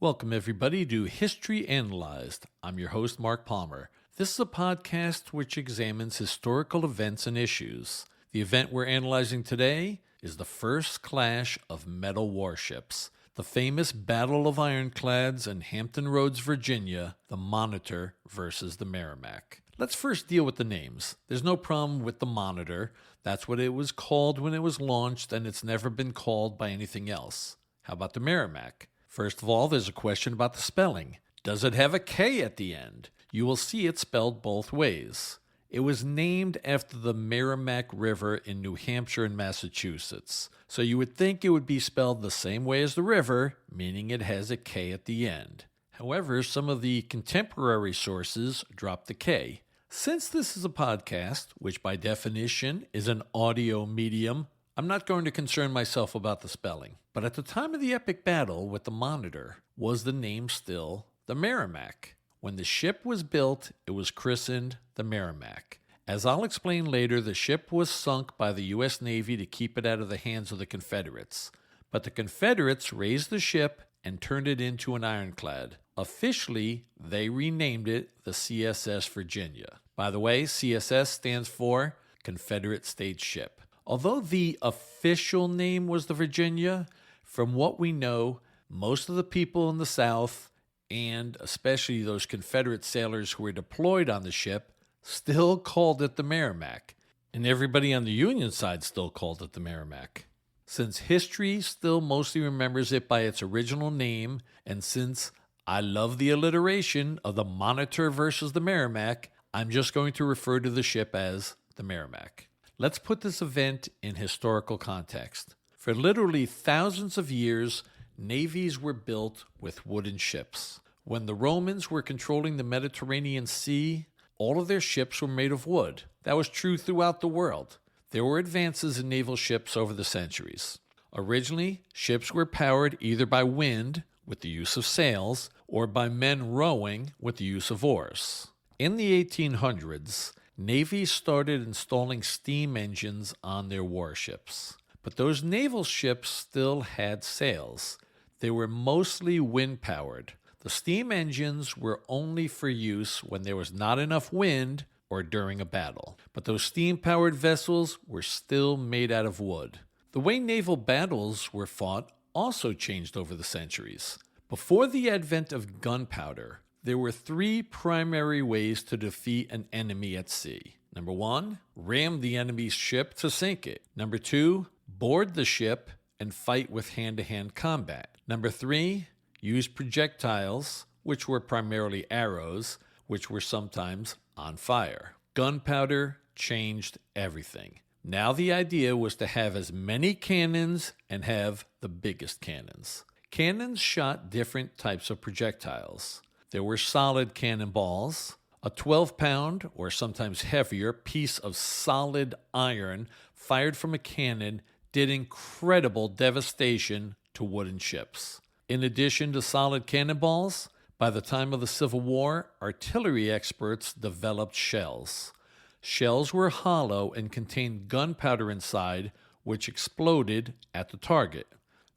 Welcome, everybody, to History Analyzed. I'm your host, Mark Palmer. This is a podcast which examines historical events and issues. The event we're analyzing today is the first clash of metal warships, the famous Battle of Ironclads in Hampton Roads, Virginia, the Monitor versus the Merrimack. Let's first deal with the names. There's no problem with the Monitor. That's what it was called when it was launched, and it's never been called by anything else. How about the Merrimack? First of all, there's a question about the spelling. Does it have a K at the end? You will see it spelled both ways. It was named after the Merrimack River in New Hampshire and Massachusetts. So you would think it would be spelled the same way as the river, meaning it has a K at the end. However, some of the contemporary sources drop the K. Since this is a podcast, which by definition is an audio medium, I'm not going to concern myself about the spelling. But at the time of the epic battle with the Monitor, was the name still the Merrimack? When the ship was built, it was christened the Merrimack. As I'll explain later, the ship was sunk by the U.S. Navy to keep it out of the hands of the Confederates. But the Confederates raised the ship and turned it into an ironclad. Officially, they renamed it the CSS Virginia. By the way, CSS stands for Confederate States Ship. Although the official name was the Virginia, from what we know, most of the people in the South, and especially those Confederate sailors who were deployed on the ship, still called it the Merrimack. And everybody on the Union side still called it the Merrimack. Since history still mostly remembers it by its original name, and since I love the alliteration of the Monitor versus the Merrimack, I'm just going to refer to the ship as the Merrimack. Let's put this event in historical context. For literally thousands of years, navies were built with wooden ships. When the Romans were controlling the Mediterranean Sea, all of their ships were made of wood. That was true throughout the world. There were advances in naval ships over the centuries. Originally, ships were powered either by wind, with the use of sails, or by men rowing with the use of oars. In the 1800s, navies started installing steam engines on their warships. But those naval ships still had sails. They were mostly wind-powered. The steam engines were only for use when there was not enough wind or during a battle. But those steam-powered vessels were still made out of wood. The way naval battles were fought also changed over the centuries. Before the advent of gunpowder, there were three primary ways to defeat an enemy at sea. Number one, ram the enemy's ship to sink it. Number two, board the ship and fight with hand-to-hand combat. Number three, use projectiles, which were primarily arrows, which were sometimes on fire. Gunpowder changed everything. Now the idea was to have as many cannons and have the biggest cannons. Cannons shot different types of projectiles. There were solid cannonballs. A 12-pound, or sometimes heavier, piece of solid iron fired from a cannon did incredible devastation to wooden ships. In addition to solid cannonballs, by the time of the Civil War, artillery experts developed shells. Shells were hollow and contained gunpowder inside, which exploded at the target.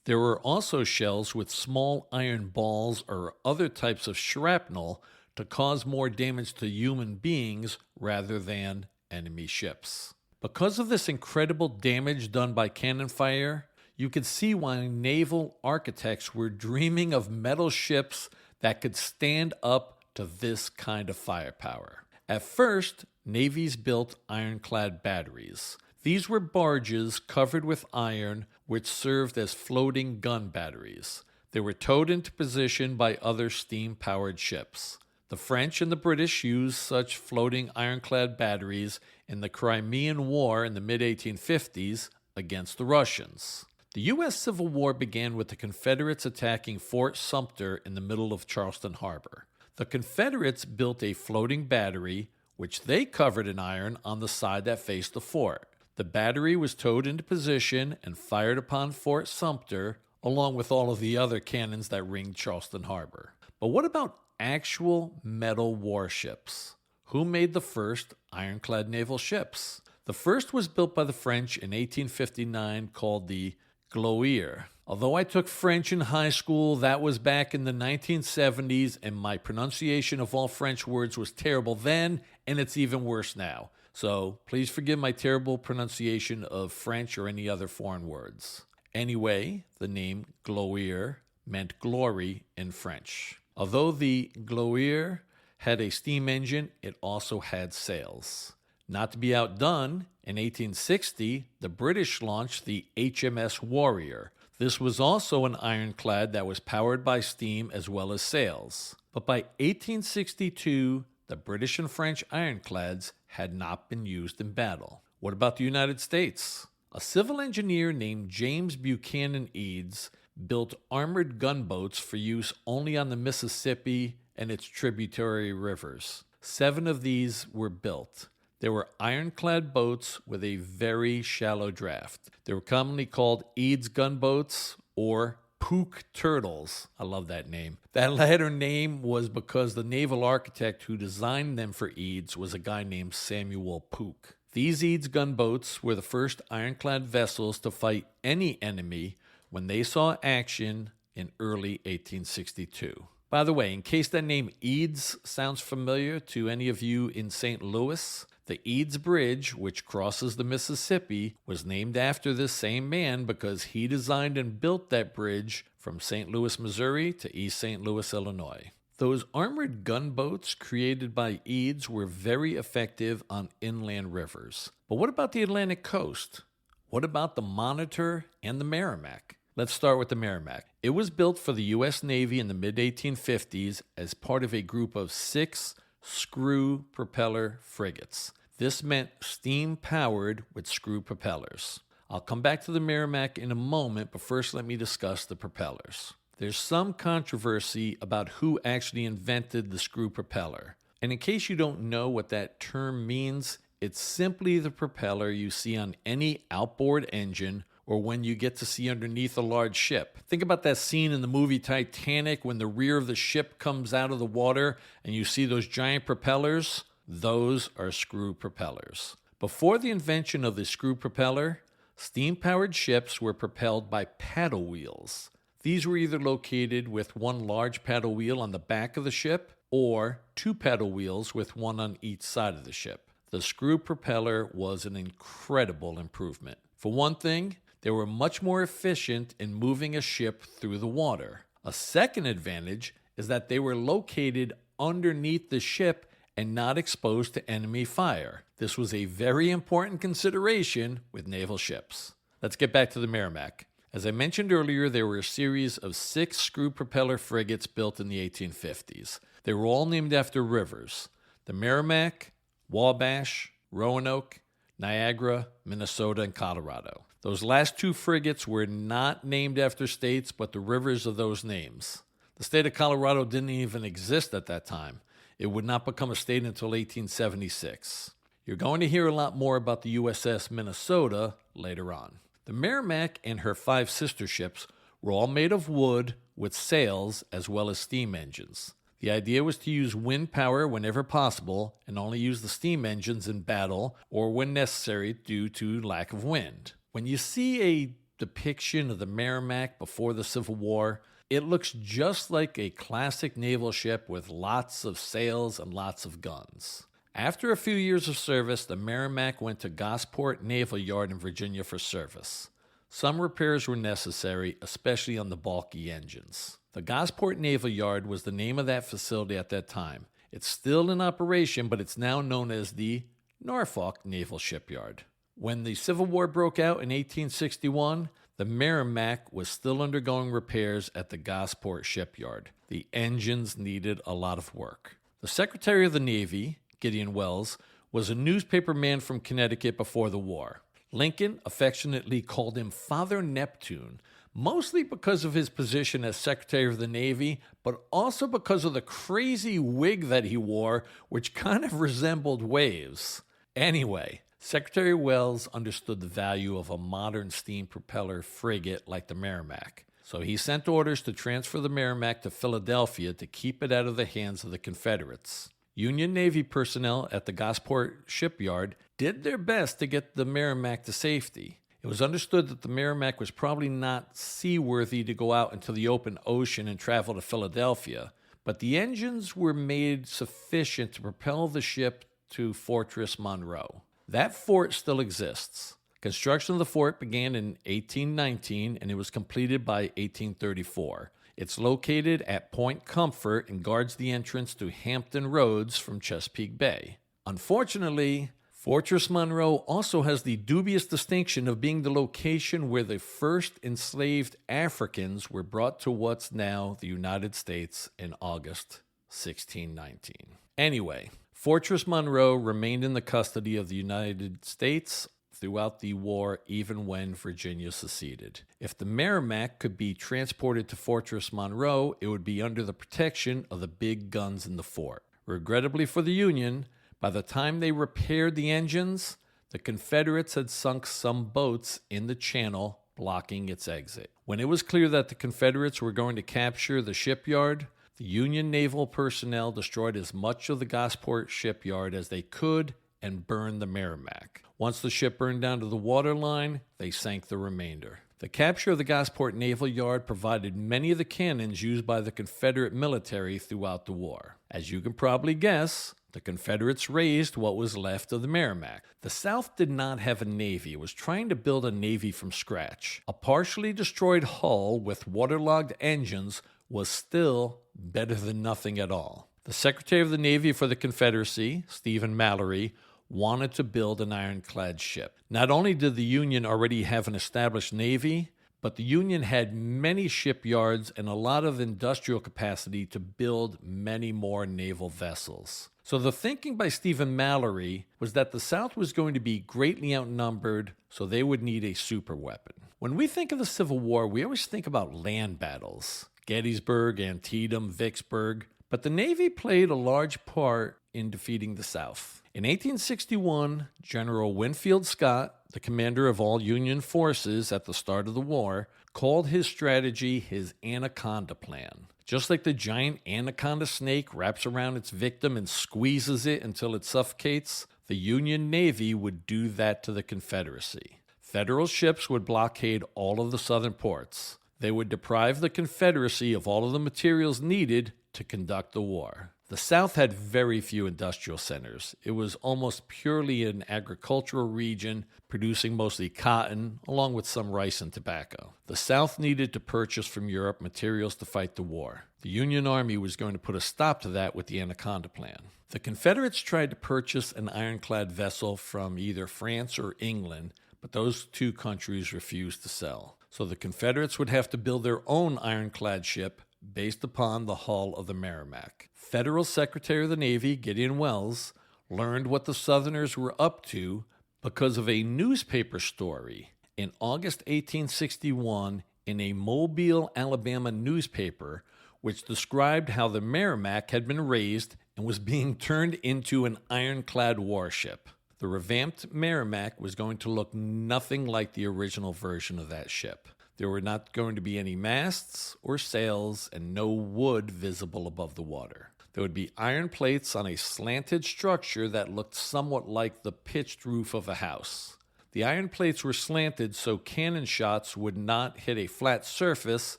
There were also shells with small iron balls or other types of shrapnel to cause more damage to human beings rather than enemy ships. Because of this incredible damage done by cannon fire, you could see why naval architects were dreaming of metal ships that could stand up to this kind of firepower. At first, navies built ironclad batteries. These were barges covered with iron which served as floating gun batteries. They were towed into position by other steam-powered ships. The French and the British used such floating ironclad batteries in the Crimean War in the mid-1850s against the Russians. The U.S. Civil War began with the Confederates attacking Fort Sumter in the middle of Charleston Harbor. The Confederates built a floating battery, which they covered in iron on the side that faced the fort. The battery was towed into position and fired upon Fort Sumter, along with all of the other cannons that ringed Charleston Harbor. But what about actual metal warships? Who made the first ironclad naval ships? The first was built by the French in 1859 called the Gloire. Although I took French in high school, that was back in the 1970s, and my pronunciation of all French words was terrible then, and it's even worse now. So please forgive my terrible pronunciation of French or any other foreign words. Anyway, the name Gloire meant glory in French. Although the Gloire had a steam engine, it also had sails. Not to be outdone, in 1860, the British launched the HMS Warrior. This was also an ironclad that was powered by steam as well as sails. But by 1862, the British and French ironclads had not been used in battle. What about the United States? A civil engineer named James Buchanan Eads built armored gunboats for use only on the Mississippi and its tributary rivers. 7 of these were built. They were ironclad boats with a very shallow draft. They were commonly called Eads gunboats or Pook turtles. I love that name. That latter name was because the naval architect who designed them for Eads was a guy named Samuel Pook. These Eads gunboats were the first ironclad vessels to fight any enemy when they saw action in early 1862. By the way, in case that name Eads sounds familiar to any of you in St. Louis, the Eads Bridge, which crosses the Mississippi, was named after this same man because he designed and built that bridge from St. Louis, Missouri to East St. Louis, Illinois. Those armored gunboats created by Eads were very effective on inland rivers. But what about the Atlantic coast? What about the Monitor and the Merrimack? Let's start with the Merrimack. It was built for the U.S. Navy in the mid-1850s as part of a group of 6 screw propeller frigates. This meant steam-powered with screw propellers. I'll come back to the Merrimack in a moment, but first let me discuss the propellers. There's some controversy about who actually invented the screw propeller. And in case you don't know what that term means, it's simply the propeller you see on any outboard engine or when you get to see underneath a large ship. Think about that scene in the movie Titanic when the rear of the ship comes out of the water and you see those giant propellers. Those are screw propellers. Before the invention of the screw propeller, steam-powered ships were propelled by paddle wheels. These were either located with one large paddle wheel on the back of the ship or 2 paddle wheels with one on each side of the ship. The screw propeller was an incredible improvement. For one thing, they were much more efficient in moving a ship through the water. A second advantage is that they were located underneath the ship and not exposed to enemy fire. This was a very important consideration with naval ships. Let's get back to the Merrimack. As I mentioned earlier, there were a series of 6 screw propeller frigates built in the 1850s. They were all named after rivers: the Merrimack, Wabash, Roanoke, Niagara, Minnesota, and Colorado. Those last 2 frigates were not named after states, but the rivers of those names. The state of Colorado didn't even exist at that time. It would not become a state until 1876. You're going to hear a lot more about the USS Minnesota later on. The Merrimack and her 5 sister ships were all made of wood with sails as well as steam engines. The idea was to use wind power whenever possible and only use the steam engines in battle or when necessary due to lack of wind. When you see a depiction of the Merrimack before the Civil War, it looks just like a classic naval ship with lots of sails and lots of guns. After a few years of service, the Merrimack went to Gosport Naval Yard in Virginia for service. Some repairs were necessary, especially on the bulky engines. The Gosport Naval Yard was the name of that facility at that time. It's still in operation, but it's now known as the Norfolk Naval Shipyard. When the Civil War broke out in 1861, the Merrimack was still undergoing repairs at the Gosport Shipyard. The engines needed a lot of work. The Secretary of the Navy, Gideon Welles, was a newspaper man from Connecticut before the war. Lincoln affectionately called him Father Neptune, mostly because of his position as Secretary of the Navy, but also because of the crazy wig that he wore, which kind of resembled waves. Anyway, Secretary Welles understood the value of a modern steam propeller frigate like the Merrimack, so he sent orders to transfer the Merrimack to Philadelphia to keep it out of the hands of the Confederates. Union Navy personnel at the Gosport shipyard did their best to get the Merrimack to safety. It was understood that the Merrimack was probably not seaworthy to go out into the open ocean and travel to Philadelphia, but the engines were made sufficient to propel the ship to Fortress Monroe. That fort still exists. Construction of the fort began in 1819 and it was completed by 1834. It's located at Point Comfort and guards the entrance to Hampton Roads from Chesapeake Bay. Unfortunately, Fortress Monroe also has the dubious distinction of being the location where the first enslaved Africans were brought to what's now the United States in August 1619. Anyway, Fortress Monroe remained in the custody of the United States throughout the war, even when Virginia seceded. If the Merrimack could be transported to Fortress Monroe, it would be under the protection of the big guns in the fort. Regrettably for the Union, by the time they repaired the engines, the Confederates had sunk some boats in the channel, blocking its exit. When it was clear that the Confederates were going to capture the shipyard, the Union naval personnel destroyed as much of the Gosport shipyard as they could and burned the Merrimack. Once the ship burned down to the waterline, they sank the remainder. The capture of the Gosport Naval Yard provided many of the cannons used by the Confederate military throughout the war. As you can probably guess, the Confederates raised what was left of the Merrimack. The South did not have a navy. It was trying to build a navy from scratch. A partially destroyed hull with waterlogged engines was still better than nothing at all. The Secretary of the Navy for the Confederacy, Stephen Mallory, wanted to build an ironclad ship. Not only did the Union already have an established navy, but the Union had many shipyards and a lot of industrial capacity to build many more naval vessels. So the thinking by Stephen Mallory was that the South was going to be greatly outnumbered, so they would need a superweapon. When we think of the Civil War, we always think about land battles, Gettysburg, Antietam, Vicksburg, but the Navy played a large part in defeating the South. In 1861, General Winfield Scott, the commander of all Union forces at the start of the war, called his strategy his Anaconda Plan. Just like the giant anaconda snake wraps around its victim and squeezes it until it suffocates, the Union Navy would do that to the Confederacy. Federal ships would blockade all of the southern ports. They would deprive the Confederacy of all of the materials needed to conduct the war. The South had very few industrial centers. It was almost purely an agricultural region, producing mostly cotton, along with some rice and tobacco. The South needed to purchase from Europe materials to fight the war. The Union Army was going to put a stop to that with the Anaconda Plan. The Confederates tried to purchase an ironclad vessel from either France or England, but those two countries refused to sell. So the Confederates would have to build their own ironclad ship based upon the hull of the Merrimack. Federal Secretary of the Navy, Gideon Welles, learned what the Southerners were up to because of a newspaper story in August 1861 in a Mobile, Alabama newspaper, which described how the Merrimack had been raised and was being turned into an ironclad warship. The revamped Merrimack was going to look nothing like the original version of that ship. There were not going to be any masts or sails and no wood visible above the water. There would be iron plates on a slanted structure that looked somewhat like the pitched roof of a house. The iron plates were slanted so cannon shots would not hit a flat surface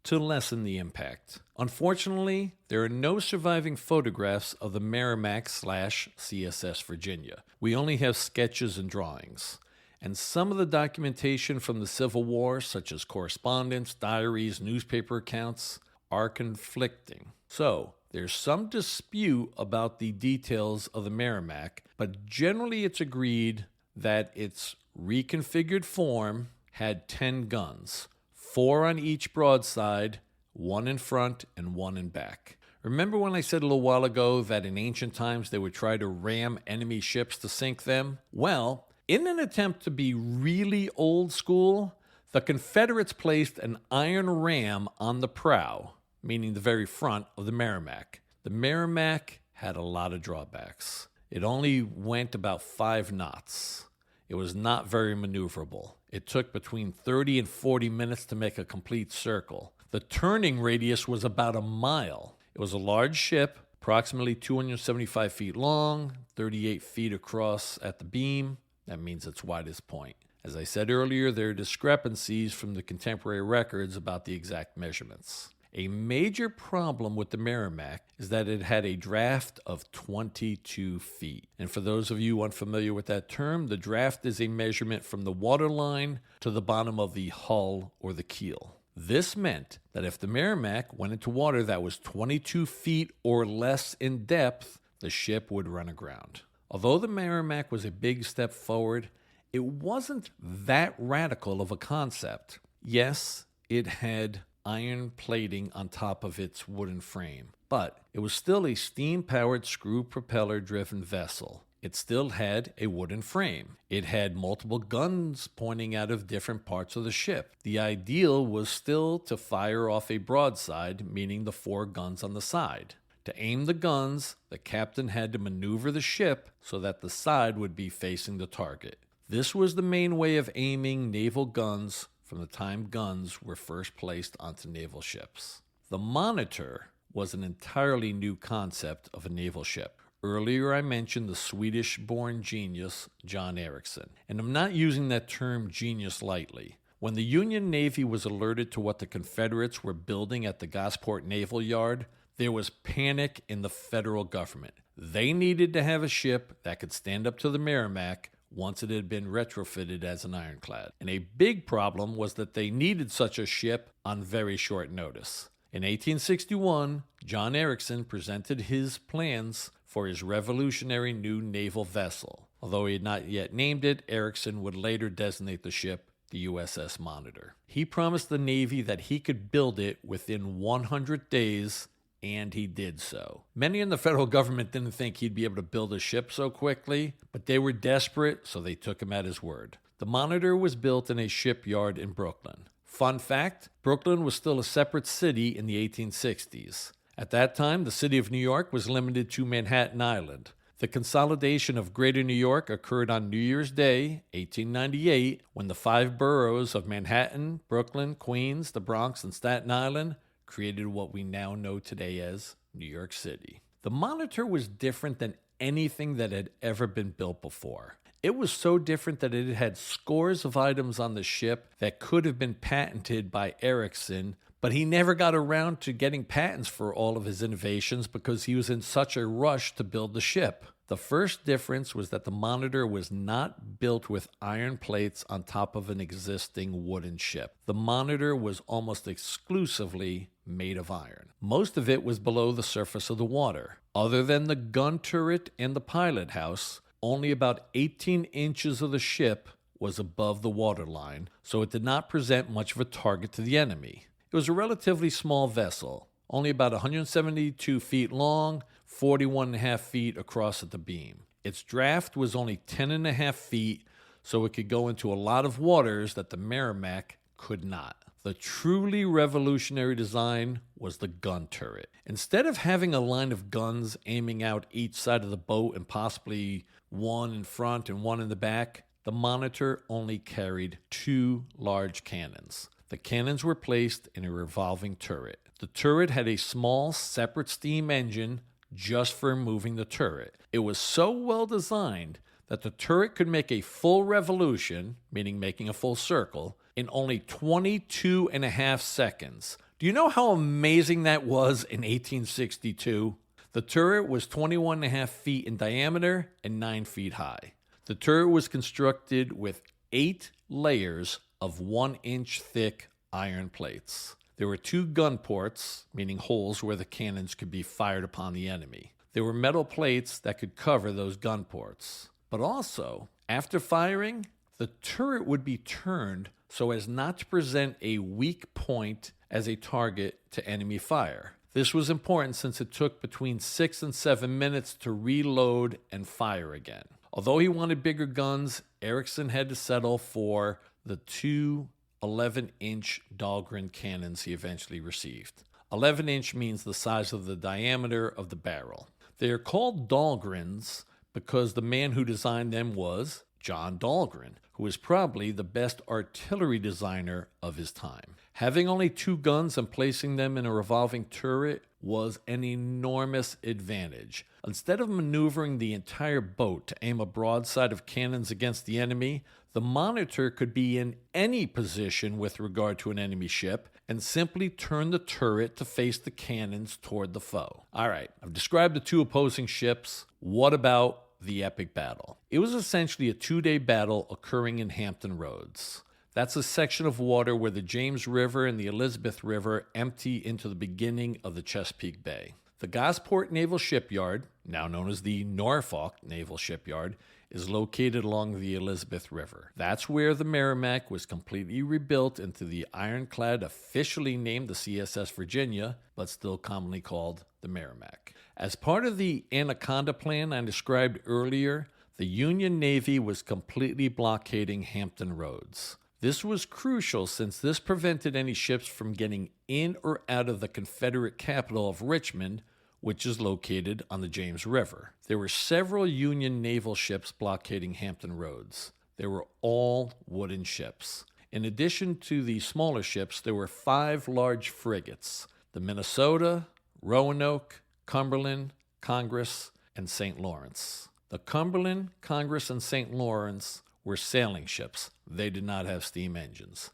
to lessen the impact. Unfortunately, there are no surviving photographs of the Merrimack/CSS Virginia. We only have sketches and drawings. And some of the documentation from the Civil War, such as correspondence, diaries, newspaper accounts, are conflicting. So, there's some dispute about the details of the Merrimack, but generally it's agreed that its reconfigured form had 10 guns, 4 on each broadside, 1 in front and 1 in back. Remember when I said a little while ago that in ancient times they would try to ram enemy ships to sink them? Well, in an attempt to be really old school, the Confederates placed an iron ram on the prow, meaning the very front of the Merrimack. The Merrimack had a lot of drawbacks. It only went about 5 knots. It was not very maneuverable. It took between 30 and 40 minutes to make a complete circle. The turning radius was about a mile. It was a large ship, approximately 275 feet long, 38 feet across at the beam. That means its widest point. As I said earlier, there are discrepancies from the contemporary records about the exact measurements. A major problem with the Merrimack is that it had a draft of 22 feet. And for those of you unfamiliar with that term, the draft is a measurement from the waterline to the bottom of the hull or the keel. This meant that if the Merrimack went into water that was 22 feet or less in depth, the ship would run aground. Although the Merrimack was a big step forward, it wasn't that radical of a concept. Yes, it had iron plating on top of its wooden frame, but it was still a steam-powered screw propeller-driven vessel. It still had a wooden frame. It had multiple guns pointing out of different parts of the ship. The ideal was still to fire off a broadside, meaning the 4 guns on the side. To aim the guns, the captain had to maneuver the ship so that the side would be facing the target. This was the main way of aiming naval guns from the time guns were first placed onto naval ships. The Monitor was an entirely new concept of a naval ship. Earlier I mentioned the Swedish-born genius John Ericsson, and I'm not using that term genius lightly. When the Union Navy was alerted to what the Confederates were building at the Gosport Naval Yard, there was panic in the federal government. They needed to have a ship that could stand up to the Merrimack once it had been retrofitted as an ironclad. And a big problem was that they needed such a ship on very short notice. In 1861, John Ericsson presented his plans for his revolutionary new naval vessel. Although he had not yet named it, Ericsson would later designate the ship the USS Monitor. He promised the Navy that he could build it within 100 days, and he did so. Many in the federal government didn't think he'd be able to build a ship so quickly, but they were desperate, so they took him at his word. The Monitor was built in a shipyard in Brooklyn. Fun fact, Brooklyn was still a separate city in the 1860s. At that time, the city of New York was limited to Manhattan Island. The consolidation of Greater New York occurred on New Year's Day, 1898, when the 5 boroughs of Manhattan, Brooklyn, Queens, the Bronx, and Staten Island created what we now know today as New York City. The Monitor was different than anything that had ever been built before. It was so different that it had scores of items on the ship that could have been patented by Ericsson, but he never got around to getting patents for all of his innovations because he was in such a rush to build the ship. The first difference was that the Monitor was not built with iron plates on top of an existing wooden ship. The Monitor was almost exclusively made of iron. Most of it was below the surface of the water. Other than the gun turret and the pilot house, only about 18 inches of the ship was above the waterline, so it did not present much of a target to the enemy. It was a relatively small vessel, only about 172 feet long, 41.5 feet across at the beam. Its draft was only 10.5 feet, so it could go into a lot of waters that the Merrimack could not. The truly revolutionary design was the gun turret. Instead of having a line of guns aiming out each side of the boat and possibly one in front and one in the back, the Monitor only carried 2 large cannons. The cannons were placed in a revolving turret. The turret had a small, separate steam engine just for moving the turret. It was so well designed that the turret could make a full revolution, meaning making a full circle, in only 22.5 seconds. Do you know how amazing that was in 1862? The turret was 21.5 feet in diameter and 9 feet high. The turret was constructed with 8 layers of 1-inch thick iron plates. There were 2 gun ports, meaning holes where the cannons could be fired upon the enemy. There were metal plates that could cover those gun ports. But also, after firing, the turret would be turned so as not to present a weak point as a target to enemy fire. This was important since it took between 6 and 7 minutes to reload and fire again. Although he wanted bigger guns, Ericsson had to settle for the 2 11-inch Dahlgren cannons he eventually received. 11-inch means the size of the diameter of the barrel. They are called Dahlgrens because the man who designed them was John Dahlgren, who was probably the best artillery designer of his time. Having only 2 guns and placing them in a revolving turret was an enormous advantage. Instead of maneuvering the entire boat to aim a broadside of cannons against the enemy, The Monitor could be in any position with regard to an enemy ship and simply turn the turret to face the cannons toward the foe. All right, I've described the two opposing ships. What about the epic battle? It was essentially a 2-day battle occurring in Hampton Roads. That's a section of water where the James River and the Elizabeth River empty into the beginning of the Chesapeake Bay. The Gosport Naval Shipyard, now known as the Norfolk Naval Shipyard, is located along the Elizabeth River. That's where the Merrimack was completely rebuilt into the ironclad officially named the CSS Virginia, but still commonly called the Merrimack. As part of the Anaconda Plan I described earlier, the Union Navy was completely blockading Hampton Roads. This was crucial since this prevented any ships from getting in or out of the Confederate capital of Richmond, which is located on the James River. There were several Union naval ships blockading Hampton Roads. They were all wooden ships. In addition to the smaller ships, there were 5 large frigates: the Minnesota, Roanoke, Cumberland, Congress, and St. Lawrence. The Cumberland, Congress, and St. Lawrence were sailing ships. They did not have steam engines.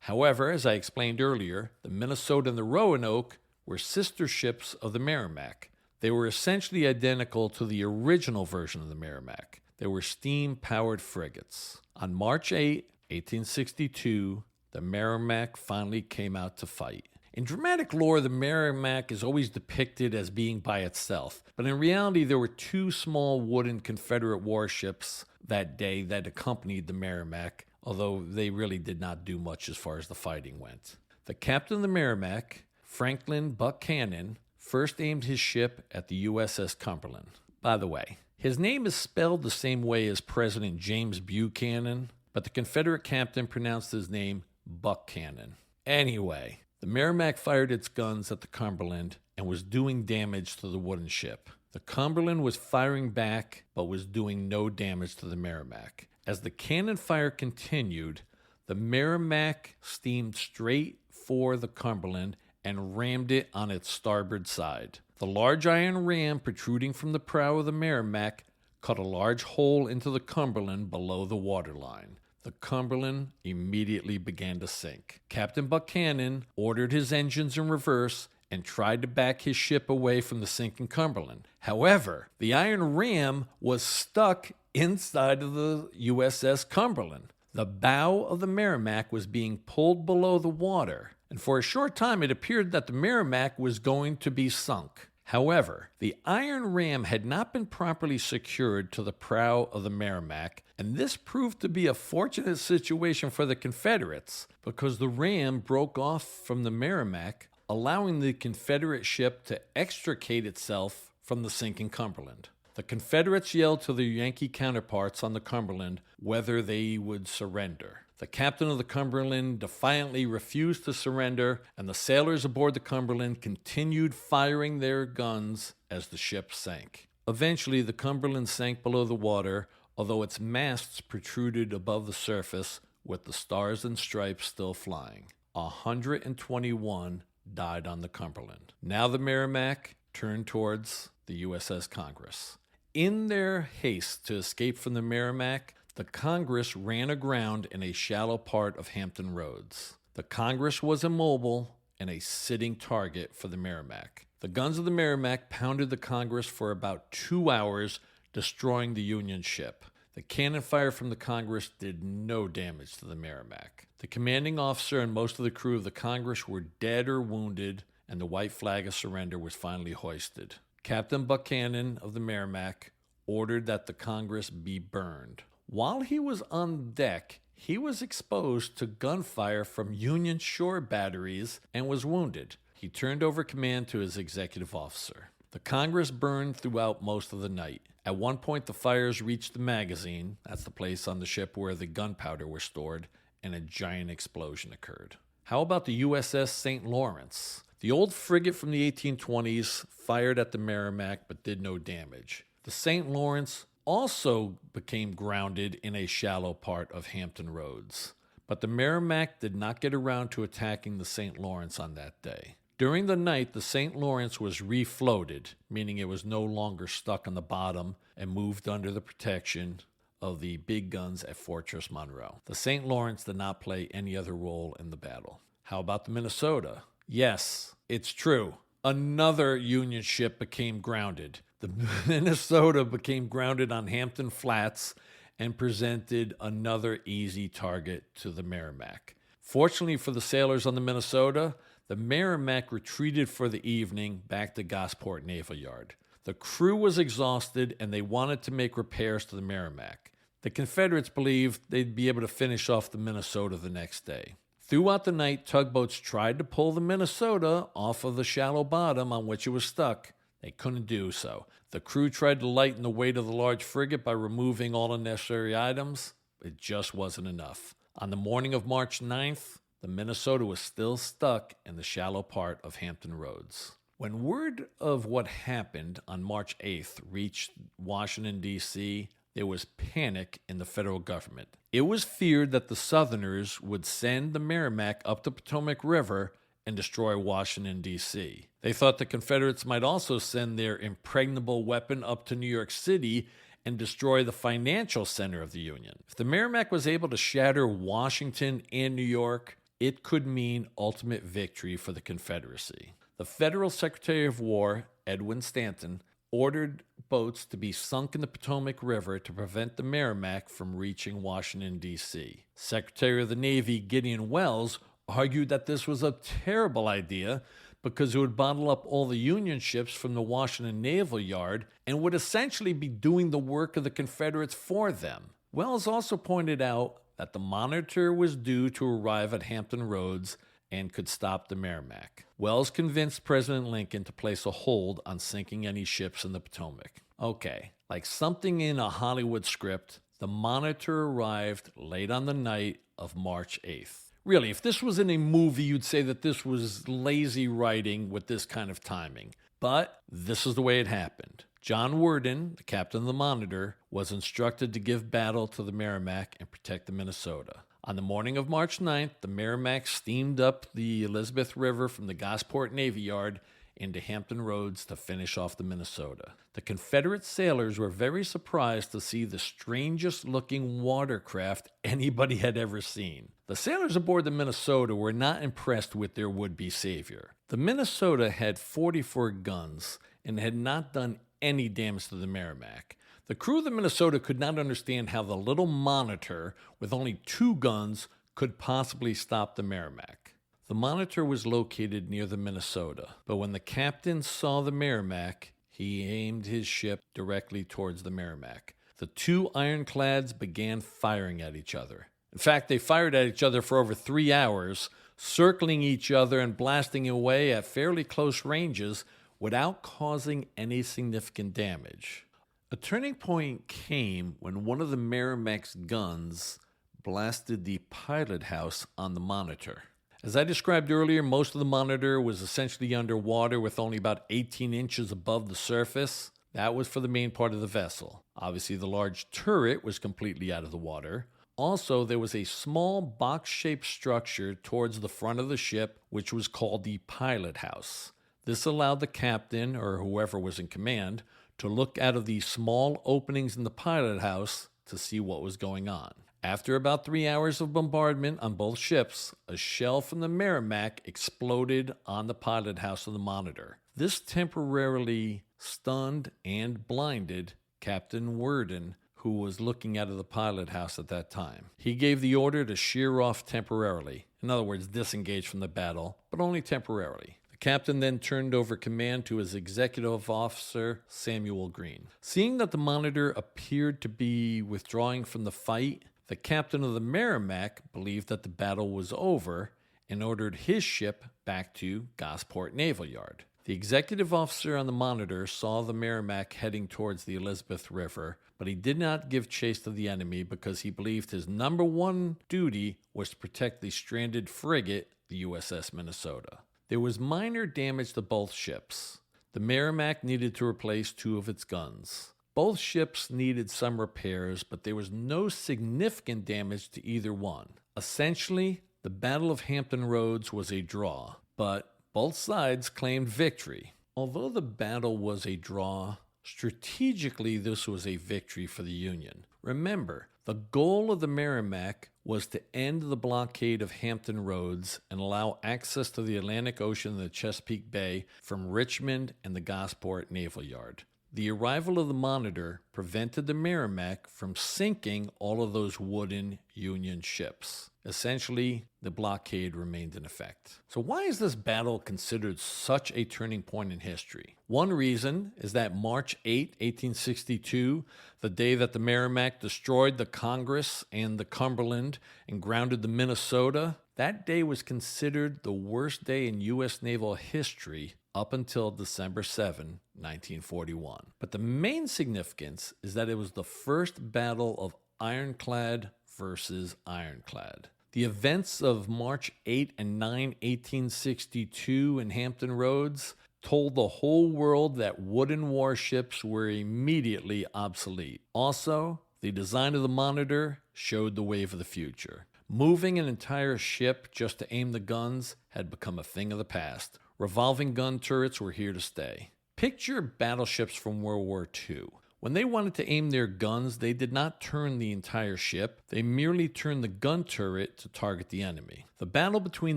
However, as I explained earlier, the Minnesota and the Roanoke were sister ships of the Merrimack. They were essentially identical to the original version of the Merrimack. They were steam-powered frigates. On March 8, 1862, the Merrimack finally came out to fight. In dramatic lore, the Merrimack is always depicted as being by itself, but in reality, there were 2 small wooden Confederate warships that day that accompanied the Merrimack, although they really did not do much as far as the fighting went. The captain of the Merrimack, Franklin Buchanan, first aimed his ship at the USS Cumberland. By the way, his name is spelled the same way as President James Buchanan, but the Confederate captain pronounced his name Buchanan. Anyway, the Merrimack fired its guns at the Cumberland and was doing damage to the wooden ship. The Cumberland was firing back, but was doing no damage to the Merrimack. As the cannon fire continued, the Merrimack steamed straight for the Cumberland and rammed it on its starboard side. The large iron ram protruding from the prow of the Merrimack cut a large hole into the Cumberland below the waterline. The Cumberland immediately began to sink. Captain Buchanan ordered his engines in reverse and tried to back his ship away from the sinking Cumberland. However, the iron ram was stuck inside of the USS Cumberland. The bow of the Merrimack was being pulled below the water, and for a short time it appeared that the Merrimack was going to be sunk. However, the iron ram had not been properly secured to the prow of the Merrimack, and this proved to be a fortunate situation for the Confederates because the ram broke off from the Merrimack, allowing the Confederate ship to extricate itself from the sinking Cumberland. The Confederates yelled to their Yankee counterparts on the Cumberland whether they would surrender. The captain of the Cumberland defiantly refused to surrender, and the sailors aboard the Cumberland continued firing their guns as the ship sank. Eventually, the Cumberland sank below the water, although its masts protruded above the surface with the stars and stripes still flying. 121 died on the Cumberland. Now the Merrimack turned towards the USS Congress. In their haste to escape from the Merrimack, the Congress ran aground in a shallow part of Hampton Roads. The Congress was immobile and a sitting target for the Merrimack. The guns of the Merrimack pounded the Congress for about 2 hours, destroying the Union ship. The cannon fire from the Congress did no damage to the Merrimack. The commanding officer and most of the crew of the Congress were dead or wounded, and the white flag of surrender was finally hoisted. Captain Buchanan of the Merrimack ordered that the Congress be burned. While he was on deck, he was exposed to gunfire from Union shore batteries and was wounded. He turned over command to his executive officer. The Congress burned throughout most of the night. At one point, the fires reached the magazine, that's the place on the ship where the gunpowder was stored, and a giant explosion occurred. How about the USS St. Lawrence? The old frigate from the 1820s fired at the Merrimack but did no damage. The St. Lawrence also became grounded in a shallow part of Hampton Roads, but the Merrimack did not get around to attacking the St. Lawrence on that day. During the night, the St. Lawrence was refloated, meaning it was no longer stuck on the bottom and moved under the protection of the big guns at Fortress Monroe. The St. Lawrence did not play any other role in the battle. How about the Minnesota? Yes, it's true. Another Union ship became grounded. The Minnesota became grounded on Hampton Flats and presented another easy target to the Merrimack. Fortunately for the sailors on the Minnesota, the Merrimack retreated for the evening back to Gosport Naval Yard. The crew was exhausted and they wanted to make repairs to the Merrimack. The Confederates believed they'd be able to finish off the Minnesota the next day. Throughout the night, tugboats tried to pull the Minnesota off of the shallow bottom on which it was stuck. They couldn't do so. The crew tried to lighten the weight of the large frigate by removing all the necessary items. It just wasn't enough. On the morning of March 9th, the Minnesota was still stuck in the shallow part of Hampton Roads. When word of what happened on March 8th reached Washington, D.C., there was panic in the federal government. It was feared that the Southerners would send the Merrimack up the Potomac River and destroy Washington, D.C. They thought the Confederates might also send their impregnable weapon up to New York City and destroy the financial center of the Union. If the Merrimack was able to shatter Washington and New York, it could mean ultimate victory for the Confederacy. The Federal Secretary of War, Edwin Stanton, ordered boats to be sunk in the Potomac River to prevent the Merrimack from reaching Washington, D.C. Secretary of the Navy Gideon Welles argued that this was a terrible idea because it would bottle up all the Union ships from the Washington Naval Yard and would essentially be doing the work of the Confederates for them. Welles also pointed out that the Monitor was due to arrive at Hampton Roads and could stop the Merrimack. Welles convinced President Lincoln to place a hold on sinking any ships in the Potomac. Okay, like something in a Hollywood script, the Monitor arrived late on the night of March 8th. Really, if this was in a movie, you'd say that this was lazy writing with this kind of timing. But this is the way it happened. John Worden, the captain of the Monitor, was instructed to give battle to the Merrimack and protect the Minnesota. On the morning of March 9th, the Merrimack steamed up the Elizabeth River from the Gosport Navy Yard into Hampton Roads to finish off the Minnesota. The Confederate sailors were very surprised to see the strangest-looking watercraft anybody had ever seen. The sailors aboard the Minnesota were not impressed with their would-be savior. The Minnesota had 44 guns and had not done any damage to the Merrimack. The crew of the Minnesota could not understand how the little Monitor, with only 2 guns, could possibly stop the Merrimack. The Monitor was located near the Minnesota, but when the captain saw the Merrimack, he aimed his ship directly towards the Merrimack. The 2 ironclads began firing at each other. In fact, they fired at each other for over 3 hours, circling each other and blasting away at fairly close ranges without causing any significant damage. A turning point came when one of the Merrimack's guns blasted the pilot house on the Monitor. As I described earlier, most of the Monitor was essentially underwater with only about 18 inches above the surface. That was for the main part of the vessel. Obviously, the large turret was completely out of the water. Also, there was a small box-shaped structure towards the front of the ship, which was called the pilot house. This allowed the captain, or whoever was in command, to look out of these small openings in the pilot house to see what was going on. After about 3 hours of bombardment on both ships, a shell from the Merrimack exploded on the pilot house of the Monitor. This temporarily stunned and blinded Captain Worden, who was looking out of the pilot house at that time. He gave the order to sheer off temporarily, in other words, disengage from the battle, but only temporarily. The captain then turned over command to his executive officer, Samuel Green. Seeing that the Monitor appeared to be withdrawing from the fight, the captain of the Merrimack believed that the battle was over and ordered his ship back to Gosport Naval Yard. The executive officer on the Monitor saw the Merrimack heading towards the Elizabeth River, but he did not give chase to the enemy because he believed his number one duty was to protect the stranded frigate, the USS Minnesota. There was minor damage to both ships. The Merrimack needed to replace 2 of its guns. Both ships needed some repairs, but there was no significant damage to either one. Essentially, the Battle of Hampton Roads was a draw, but both sides claimed victory. Although the battle was a draw, Strategically, this was a victory for the Union. Remember, the goal of the Merrimack was to end the blockade of Hampton Roads and allow access to the Atlantic Ocean and the Chesapeake Bay from Richmond and the Gosport Naval Yard. The arrival of the Monitor prevented the Merrimack from sinking all of those wooden Union ships. Essentially, the blockade remained in effect. So why is this battle considered such a turning point in history? One reason is that March 8, 1862, the day that the Merrimack destroyed the Congress and the Cumberland and grounded the Minnesota, that day was considered the worst day in U.S. naval history up until December 7, 1941. But the main significance is that it was the first battle of ironclad versus ironclad. The events of March 8 and 9, 1862 in Hampton Roads told the whole world that wooden warships were immediately obsolete. Also, the design of the Monitor showed the way for the future. Moving an entire ship just to aim the guns had become a thing of the past. Revolving gun turrets were here to stay. Picture battleships from World War II. When they wanted to aim their guns, they did not turn the entire ship. They merely turned the gun turret to target the enemy. The battle between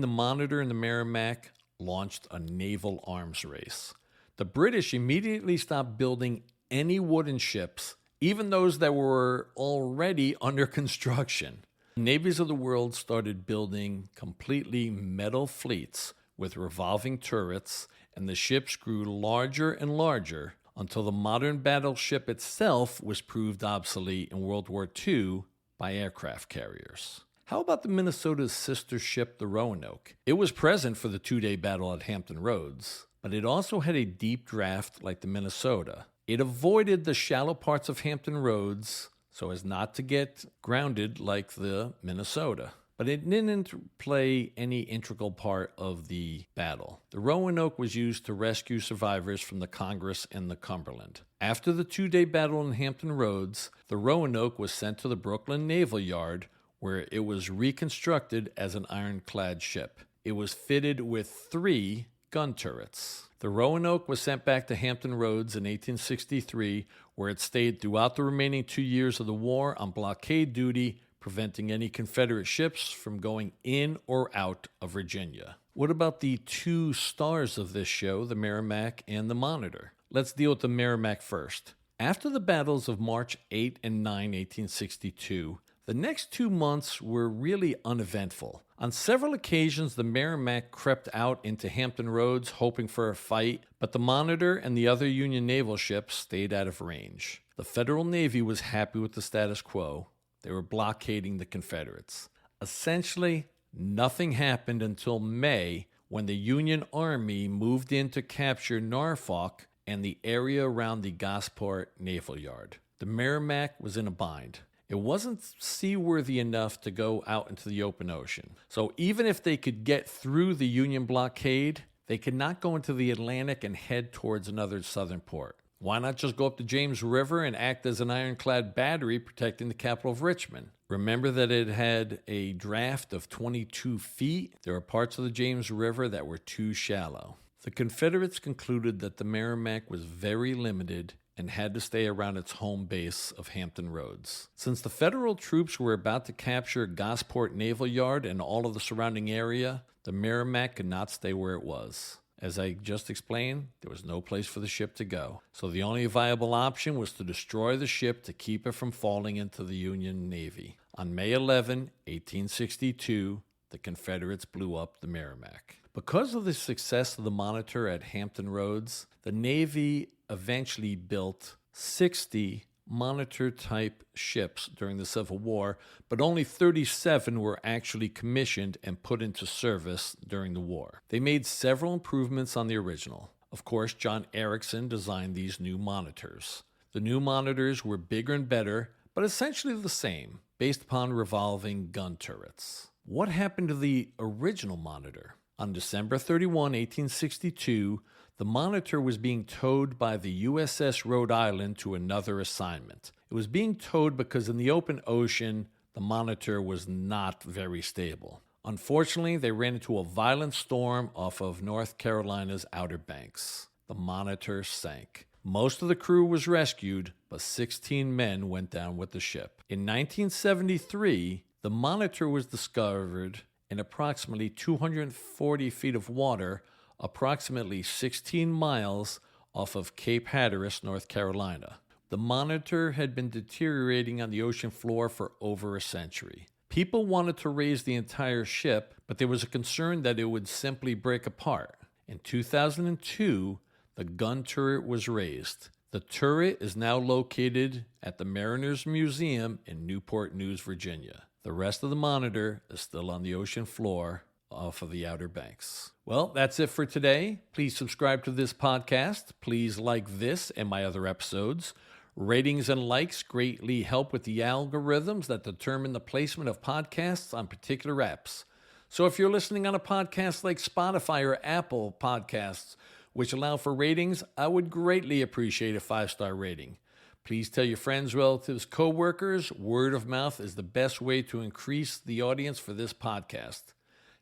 the Monitor and the Merrimack launched a naval arms race. The British immediately stopped building any wooden ships, even those that were already under construction. The navies of the world started building completely metal fleets with revolving turrets, and the ships grew larger and larger until the modern battleship itself was proved obsolete in World War II by aircraft carriers. How about the Minnesota's sister ship, the Roanoke? It was present for the two-day battle at Hampton Roads, but it also had a deep draft like the Minnesota. It avoided the shallow parts of Hampton Roads so as not to get grounded like the Minnesota. But it didn't play any integral part of the battle. The Roanoke was used to rescue survivors from the Congress and the Cumberland. After the two-day battle in Hampton Roads, the Roanoke was sent to the Brooklyn Naval Yard, where it was reconstructed as an ironclad ship. It was fitted with 3 gun turrets. The Roanoke was sent back to Hampton Roads in 1863, where it stayed throughout the remaining 2 years of the war on blockade duty, preventing any Confederate ships from going in or out of Virginia. What about the 2 stars of this show, the Merrimack and the Monitor? Let's deal with the Merrimack first. After the battles of March 8 and 9, 1862, the next 2 months were really uneventful. On several occasions, the Merrimack crept out into Hampton Roads hoping for a fight, but the Monitor and the other Union naval ships stayed out of range. The Federal Navy was happy with the status quo. They were blockading the Confederates. Essentially, nothing happened until May, when the Union Army moved in to capture Norfolk and the area around the Gosport Naval Yard. The Merrimack was in a bind. It wasn't seaworthy enough to go out into the open ocean. So even if they could get through the Union blockade, they could not go into the Atlantic and head towards another southern port. Why not just go up the James River and act as an ironclad battery protecting the capital of Richmond? Remember that it had a draft of 22 feet? There were parts of the James River that were too shallow. The Confederates concluded that the Merrimack was very limited and had to stay around its home base of Hampton Roads. Since the Federal troops were about to capture Gosport Naval Yard and all of the surrounding area, the Merrimack could not stay where it was. As I just explained, there was no place for the ship to go. So the only viable option was to destroy the ship to keep it from falling into the Union Navy. On May 11, 1862, the Confederates blew up the Merrimack. Because of the success of the Monitor at Hampton Roads, the Navy eventually built 60 Monitor-type ships during the Civil War, but only 37 were actually commissioned and put into service during the war. They made several improvements on the original. Of course, John Ericsson designed these new monitors. The new monitors were bigger and better, but essentially the same, based upon revolving gun turrets. What happened to the original Monitor? On December 31, 1862, the Monitor was being towed by the USS Rhode Island to another assignment. It was being towed because in the open ocean, the Monitor was not very stable. Unfortunately, they ran into a violent storm off of North Carolina's Outer Banks. The Monitor sank. Most of the crew was rescued, but 16 men went down with the ship. In 1973, the Monitor was discovered in approximately 240 feet of water, approximately 16 miles off of Cape Hatteras, North Carolina. The Monitor had been deteriorating on the ocean floor for over a century. People wanted to raise the entire ship, but there was a concern that it would simply break apart. In 2002, the gun turret was raised. The turret is now located at the Mariners Museum in Newport News, Virginia. The rest of the Monitor is still on the ocean floor off of the Outer Banks. Well, that's it for today. Please subscribe to this podcast. Please like this and my other episodes. Ratings and likes greatly help with the algorithms that determine the placement of podcasts on particular apps. So if you're listening on a podcast like Spotify or Apple Podcasts, which allow for ratings, I would greatly appreciate a 5-star rating. Please tell your friends, relatives, co-workers. Word of mouth is the best way to increase the audience for this podcast.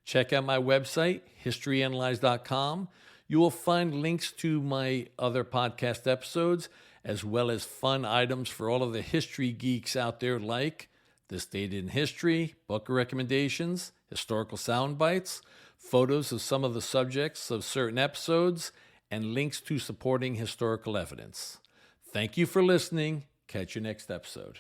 Check out my website, historyanalyzed.com. You will find links to my other podcast episodes, as well as fun items for all of the history geeks out there like This Date in History, book recommendations, historical sound bites, photos of some of the subjects of certain episodes, and links to supporting historical evidence. Thank you for listening. Catch you next episode.